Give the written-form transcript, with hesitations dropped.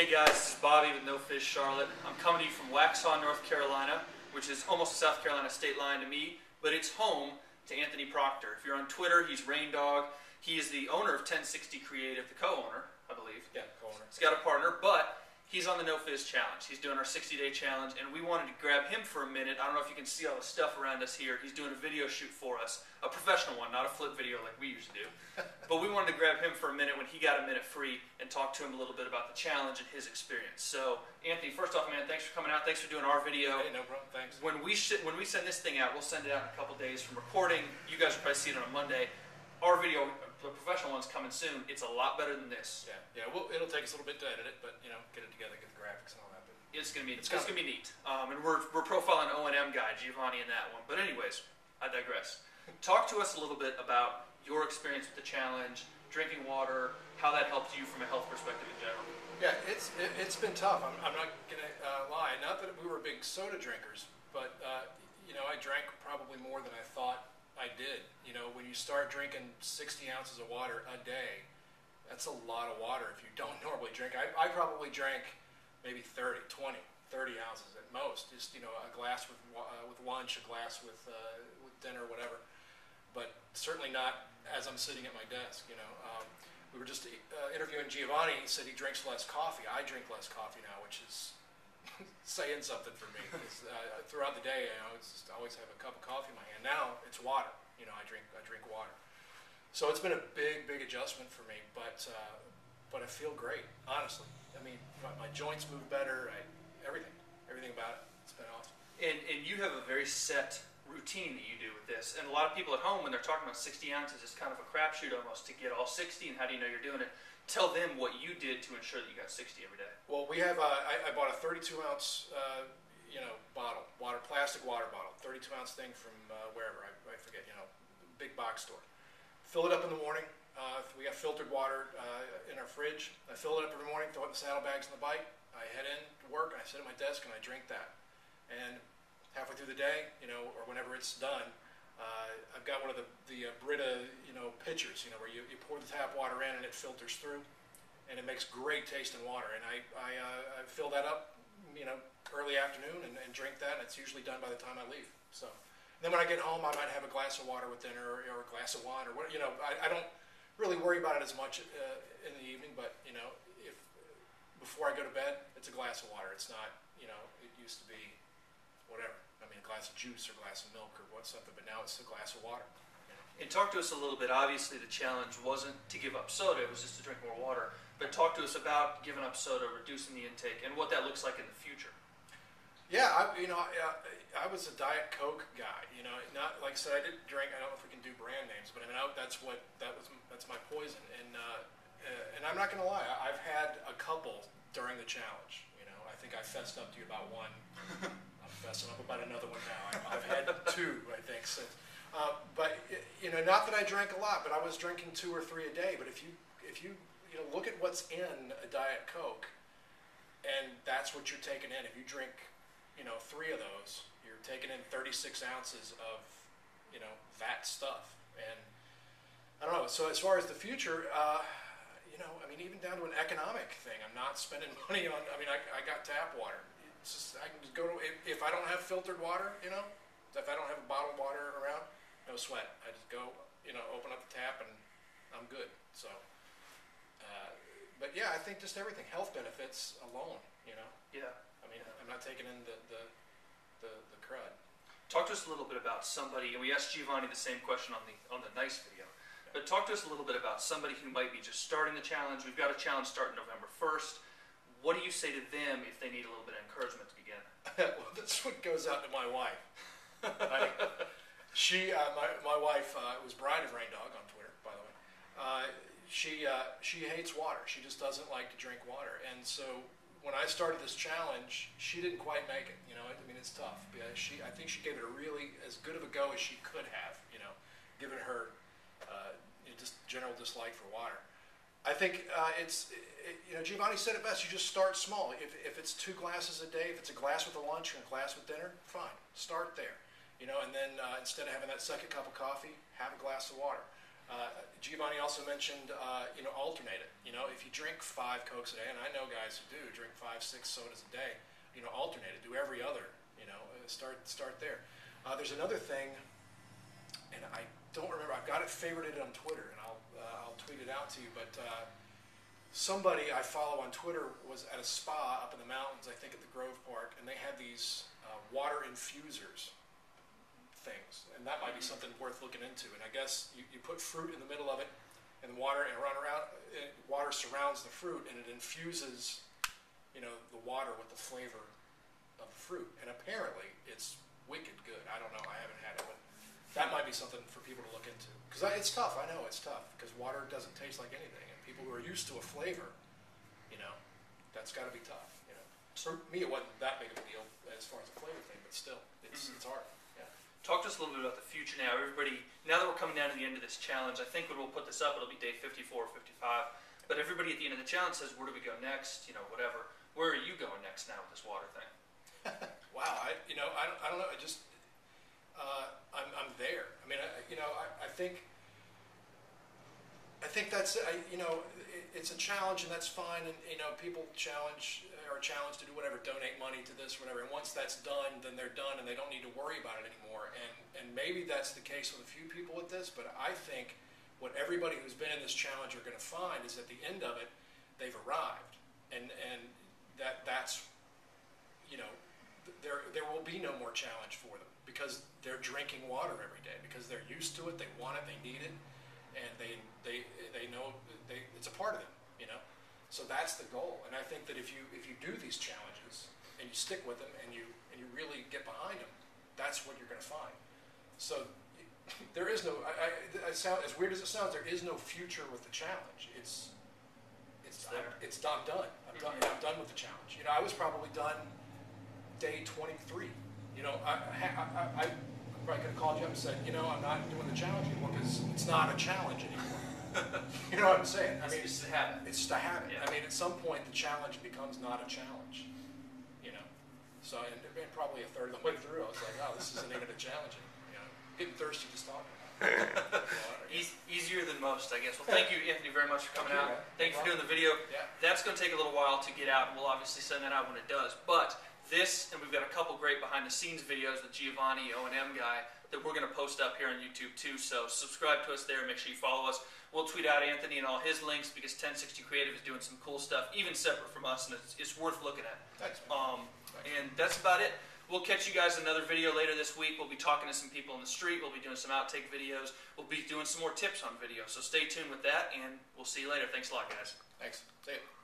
Hey guys, this is Bobby with No Fizz Charlotte. I'm coming to you from Waxhaw, North Carolina, which is almost the South Carolina state line to me, but it's home to Anthony Proctor. If you're on Twitter, he's Rain Dog. He is the owner of 1060 Creative, the co-owner, I believe. Yeah, co-owner. He's got a partner, but he's on the No Fizz Challenge. He's doing our 60-day challenge, and we wanted to grab him for a minute. I don't know if you can see all the stuff around us here. He's doing a video shoot for us, a professional one, not a flip video like we usually do. But we wanted to grab him for a minute when he got a minute free and talk to him a little bit about the challenge and his experience. So, Anthony, first off, man, thanks for coming out. Thanks for doing our video. Hey, no problem. Thanks. When we send this thing out, we'll send it out in a couple days from recording. You guys will probably see it on a Monday. Our video, the professional one's coming soon. It's a lot better than this. Yeah. Well, it'll take us a little bit to edit it, but get it together, get the graphics and all that. But it's gonna be neat. And we're profiling O&M guy Giovanni in that one. But anyways, I digress. Talk to us a little bit about your experience with the challenge, drinking water, how that helped you from a health perspective in general. Yeah, it's been tough. I'm not gonna lie. Not that we were big soda drinkers, but I drank probably more than I thought I did. When you start drinking 60 ounces of water a day, that's a lot of water if you don't normally drink. I probably drank maybe 30 ounces at most. Just a glass with lunch, a glass with dinner, whatever. But certainly not as I'm sitting at my desk. We were just interviewing Giovanni. He said he drinks less coffee. I drink less coffee now, which is saying something for me. Throughout the day, I always have a cup of coffee in my hand. Now it's water. I drink water. So it's been a big adjustment for me, but I feel great, honestly. I mean, my joints move better. Everything about it. It's been awesome. And you have a very set routine that you do with this. And a lot of people at home, when they're talking about 60 ounces, it's kind of a crapshoot almost to get all 60. And how do you know you're doing it? Tell them what you did to ensure that you got 60 every day. Well, we have. I bought a 32-ounce, plastic water bottle, 32-ounce thing from wherever I forget. Big box store. Fill it up in the morning. We have filtered water in our fridge. I fill it up every morning. Throw it in the saddlebags on the bike. I head in to work. And I sit at my desk and I drink that. And halfway through the day, or whenever it's done, I've got one of the Brita, pitchers, where you pour the tap water in and it filters through, and it makes great tasting water. And I fill that up, early afternoon and drink that, and it's usually done by the time I leave. So then when I get home, I might have a glass of water with dinner or a glass of wine or what. I don't really worry about it as much in the evening, but if before I go to bed, it's a glass of water. It's not, it used to be whatever. I mean, a glass of juice or a glass of milk or something, but now it's a glass of water. And talk to us a little bit. Obviously, the challenge wasn't to give up soda; it was just to drink more water. But talk to us about giving up soda, reducing the intake, and what that looks like in the future. Yeah, I was a Diet Coke guy. Not like I said, I didn't drink. I don't know if we can do brand names, but I mean, that's my poison. And I'm not gonna lie, I've had a couple during the challenge. I think I fessed up to you about one. I'm fessing up about another one now. I've had two, I think, since. But not that I drank a lot, but I was drinking 2 or 3 a day. But if you look at what's in a Diet Coke, and that's what you're taking in. If you drink 3 of those, you're taking in 36 ounces of that stuff. And I don't know. So as far as the future, even down to an economic thing, I'm not spending money on. I got tap water. It's just, I can just go to, if I don't have filtered water, if I don't have a bottled water around, no sweat. I just go, open up the tap and I'm good. So, but yeah, I think just everything, health benefits alone, Yeah. I'm not taking in the crud. Talk to us a little bit about somebody, and we asked Giovanni the same question on the nice video. But talk to us a little bit about somebody who might be just starting the challenge. We've got a challenge starting November 1st. What do you say to them if they need a little bit of encouragement to begin? Well, this one goes out to my wife. My wife was Bride of Rain Dog on Twitter, by the way. She hates water. She just doesn't like to drink water. And so when I started this challenge, she didn't quite make it. It's tough. I think she gave it as good of a go as she could have. Given her just general dislike for water. I think Giovanni said it best. You just start small. If it's 2 glasses a day, if it's a glass with a lunch and a glass with dinner, fine. Start there. And then instead of having that second cup of coffee, have a glass of water. Giovanni also mentioned, alternate it. If you drink 5 Cokes a day, and I know guys who do drink 5, 6 sodas a day, alternate it. Do every other. Start there. There's another thing, and I don't remember. I've got it favorited on Twitter, and I'll tweet it out to you. But somebody I follow on Twitter was at a spa up in the mountains, I think at the Grove Park, and they had these water infusers things, and that might be something worth looking into. And I guess you put fruit in the middle of it, and water water surrounds the fruit, and it infuses, the water with the flavor of the fruit. And apparently, it's wicked good. I don't know. I haven't had it, but that might be something for people to look into. Because it's tough. I know it's tough because water doesn't taste like anything, and people who are used to a flavor, that's got to be tough. For me, it wasn't that big of a deal as far as a flavor thing, but still, it's hard. Talk to us a little bit about the future now. Everybody, now that we're coming down to the end of this challenge, I think when we'll put this up, it'll be day 54 or 55. But everybody at the end of the challenge says, where do we go next? Whatever. Where are you going next now with this water thing? Wow. I don't know. I'm there. I mean, I think that's, it's a challenge, and that's fine. And, people are challenged to do whatever, donate money to this, whatever. And once that's done, then they're done, and they don't need to worry about it anymore. And maybe that's the case with a few people with this, but I think what everybody who's been in this challenge are going to find is at the end of it, they've arrived. And that's, there will be no more challenge for them because they're drinking water every day, because they're used to it, they want it, they need it, and they know it's a part of them, So that's the goal. And I think that if you do these challenges and you stick with them and you really get behind them, that's what you're going to find. So there is no. I sound as weird as it sounds. There is no future with the challenge. It's done. I'm done. I'm done with the challenge. I was probably done day 23. I probably could have called you up and said, I'm not doing the challenge anymore because it's not a challenge anymore. You know what I'm saying? I mean, It's just a habit. It's just a habit. Yeah. I mean, at some point, the challenge becomes not a challenge. So, and probably a third of the way through, I was like, oh, this isn't even a challenge anymore. Getting thirsty just talking about it. Easier than most, I guess. Well, thank you, Anthony, very much for coming out. Man. Thank you for doing the video. Yeah. That's going to take a little while to get out, and we'll obviously send that out when it does. But this, and we've got a couple great behind-the-scenes videos with Giovanni, O&M guy, that we're going to post up here on YouTube too. So subscribe to us there. Make sure you follow us. We'll tweet out Anthony and all his links because 1060 Creative is doing some cool stuff, even separate from us, and it's worth looking at. Thanks, And that's about it. We'll catch you guys in another video later this week. We'll be talking to some people in the street. We'll be doing some outtake videos. We'll be doing some more tips on video. So stay tuned with that, and we'll see you later. Thanks a lot, guys. Thanks. See you.